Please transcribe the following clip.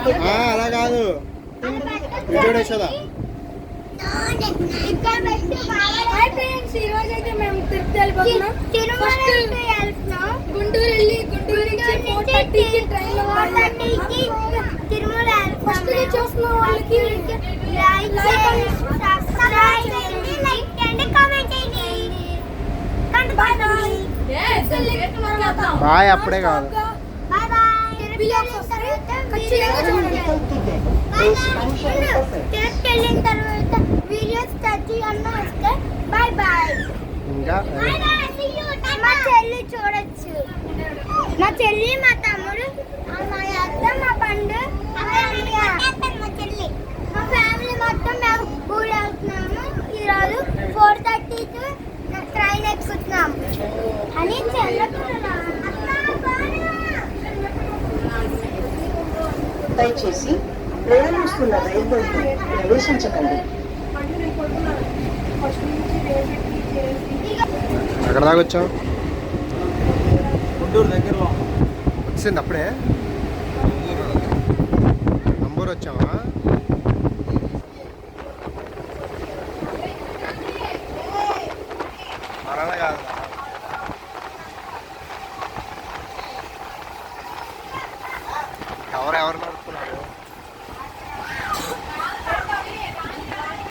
అలా కాదు విజయవాడ ఈరోజు అయితే మేము తిరుపతి వెళ్ళిపోతున్నాం. గుంటూరు వెళ్ళి గుంటూరు నుంచి ట్రైన్ తిరుమల చూస్తున్న వాళ్ళకి బాయ్ అప్పుడే కాదు వెళ్ళిన తర్వాత వీడియోస్ టచ్ అన్న వస్తే బాయ్ బాయ్. ఇంకా మా చెల్లి చూడొచ్చు, మా చెల్లి మా తమ్ముడు మా అత్త మా పండు మా చెల్లి మా ఫ్యామిలీ మొత్తం మేము ఊరు వెళ్తున్నాము. ఈరోజు 4:30కి ట్రైన్ ఎక్కుతున్నాము అని దయచేసి ప్రయాణిస్తున్న రైల్వేలో ప్రవేశించకండి. ఎక్కడ దాకా వచ్చావు? గుంటూరు దగ్గరలో వచ్చింది అప్పుడే నంబూరు వచ్చావా?